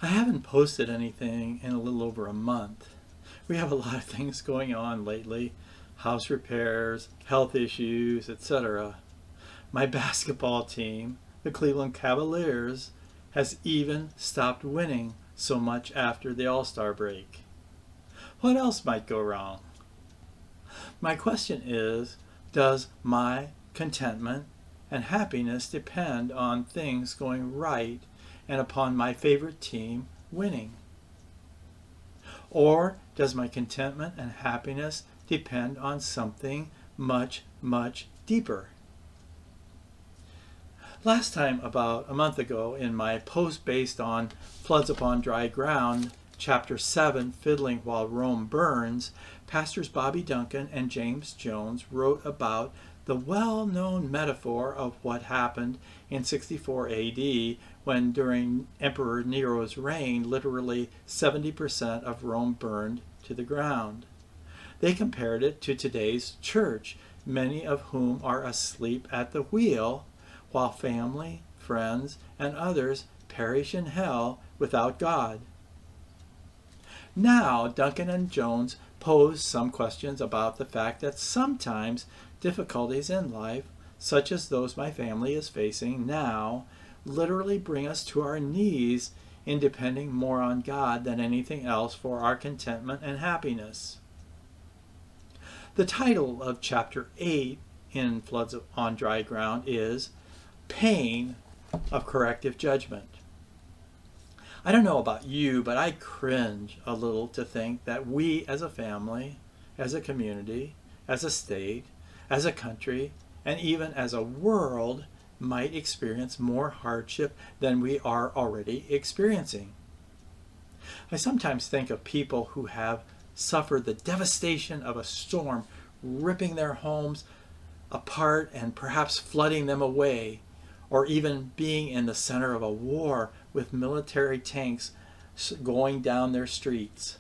I haven't posted anything in a little over a month. We have a lot of things going on lately. House repairs, health issues, etc. My basketball team, the Cleveland Cavaliers, has even stopped winning so much after the All-Star break. What else might go wrong? My question is, does my contentment and happiness depend on things going right and upon my favorite team winning? Or does my contentment and happiness depend on something much, much deeper? Last time, about a month ago, in my post based on Floods Upon Dry Ground, Chapter 7, Fiddling While Rome Burns, Pastors Bobby Duncan and James Jones wrote about the well-known metaphor of what happened in 64 AD when, during Emperor Nero's reign, literally 70% of Rome burned to the ground. They compared it to today's church, many of whom are asleep at the wheel, while family, friends, and others perish in hell without God. Now, Duncan and Jones pose some questions about the fact that sometimes difficulties in life, such as those my family is facing now, literally bring us to our knees in depending more on God than anything else for our contentment and happiness. The title of Chapter 8 in Floods on Dry Ground is Pain of Corrective Judgment. I don't know about you, but I cringe a little to think that we as a family, as a community, as a state, as a country, and even as a world might experience more hardship than we are already experiencing. I sometimes think of people who have suffered the devastation of a storm ripping their homes apart and perhaps flooding them away, or even being in the center of a war with military tanks going down their streets.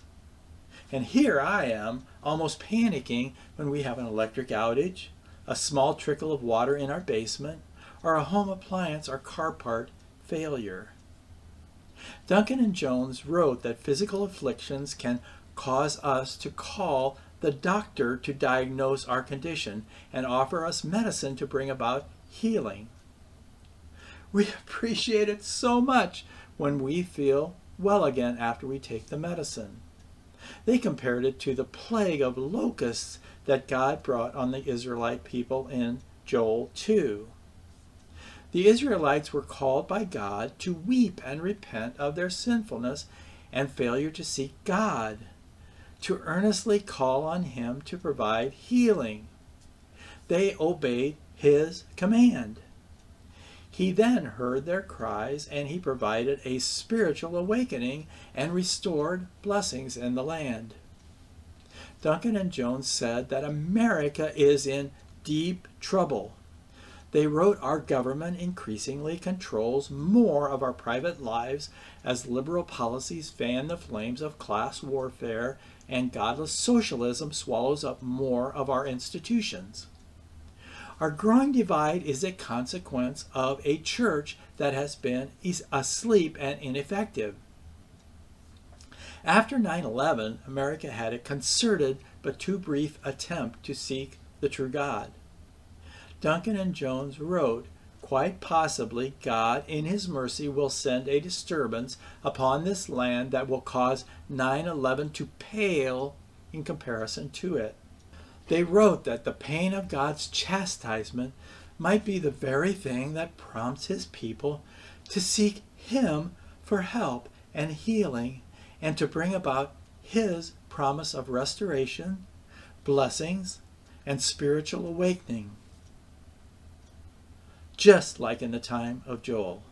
And here I am, almost panicking when we have an electric outage, a small trickle of water in our basement, or a home appliance or car part failure. Duncan and Jones wrote that physical afflictions can cause us to call the doctor to diagnose our condition and offer us medicine to bring about healing. We appreciate it so much when we feel well again after we take the medicine. They compared it to the plague of locusts that God brought on the Israelite people in Joel 2. The Israelites were called by God to weep and repent of their sinfulness and failure to seek God, to earnestly call on Him to provide healing. They obeyed His command. He then heard their cries, and He provided a spiritual awakening and restored blessings in the land. Duncan and Jones said that America is in deep trouble. They wrote our government increasingly controls more of our private lives as liberal policies fan the flames of class warfare and godless socialism swallows up more of our institutions. Our growing divide is a consequence of a church that has been asleep and ineffective. After 9/11, America had a concerted but too brief attempt to seek the true God. Duncan and Jones wrote, quite possibly God in His mercy will send a disturbance upon this land that will cause 9/11 to pale in comparison to it. They wrote that the pain of God's chastisement might be the very thing that prompts His people to seek Him for help and healing and to bring about His promise of restoration, blessings, and spiritual awakening, just like in the time of Joel.